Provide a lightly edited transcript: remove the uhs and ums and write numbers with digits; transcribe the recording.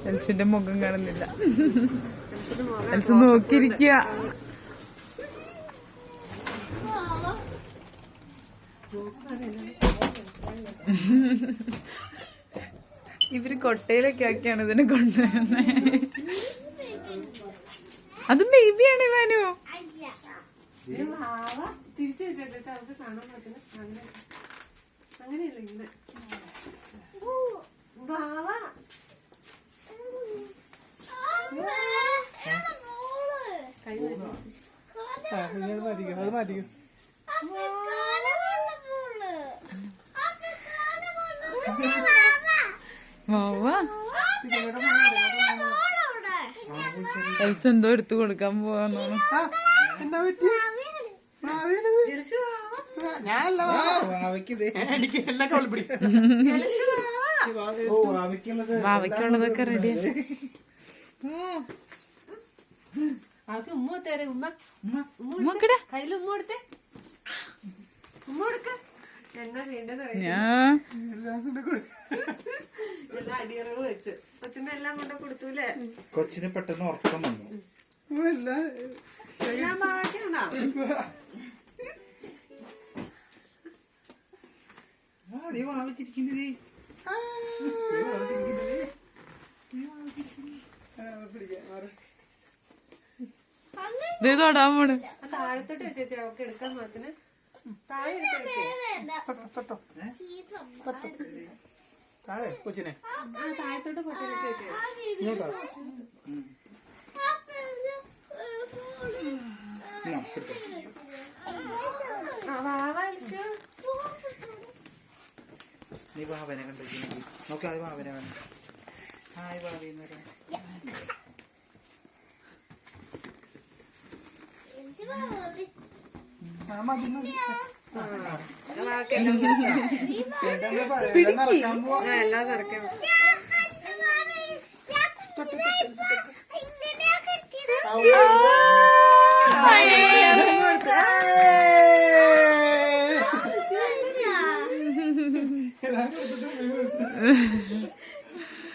എൽസിന്റെ മുഖം കാണുന്നില്ല. എൽസ് നോക്കിയിരിക്കുക. ഇവര് കൊട്ടയിലൊക്കെ ആക്കിയാണ് ഇതിനെ കൊണ്ടുവരുന്നേ. അത് ബേബിയാണ് ഇവാനു. തിരിച്ചു വെച്ചാൽ അവർക്ക് കാണാൻ പറ്റുന്ന അങ്ങനെയല്ല ഇങ്ങനെ അത് മാറ്റിക്കും. എൽസ് എന്തോ എടുത്തു കൊടുക്കാൻ പോവാന്നോ. വാവയ്ക്കുള്ളതൊക്കെ റെഡി. അവർക്ക് ഉമ്മ തരാം. ഉമ്മ കയ്യിൽ ഉമ്മ കൊടുത്തേ. ഉമ്മ കൊടുക്ക. എന്നാ ചെയ്യേണ്ടത് ഞാൻ എല്ലാം അടിയറവ് വെച്ചു. കൊച്ചിന്റെ എല്ലാം കൊണ്ട് കൊടുത്തൂല്ലേ. കൊച്ചിന് പെട്ടെന്ന് ഉറക്കം വന്നു. എല്ലാം ഭാവിക്കണോ? നീ വാങ്ങിച്ചിരിക്കുന്നത് ഇത് തൊടാൻ പോണ്. താഴത്തോട്ട് വെച്ചേച്ചി അവർക്ക് എടുക്കാൻ മാത്രത്തിന്. താഴെ താഴെ കൊച്ചിനെ താഴത്തോട്ട് പൊട്ടിലേക്ക് വെച്ചേ. നീ ഭാവനെ കണ്ടിരിക്കുന്നത് നോക്കി. അത് ഭാവനെ വേണം. ഹായ് ഭാവിന്ന് എല്ലാം നിറയ്ക്കാം.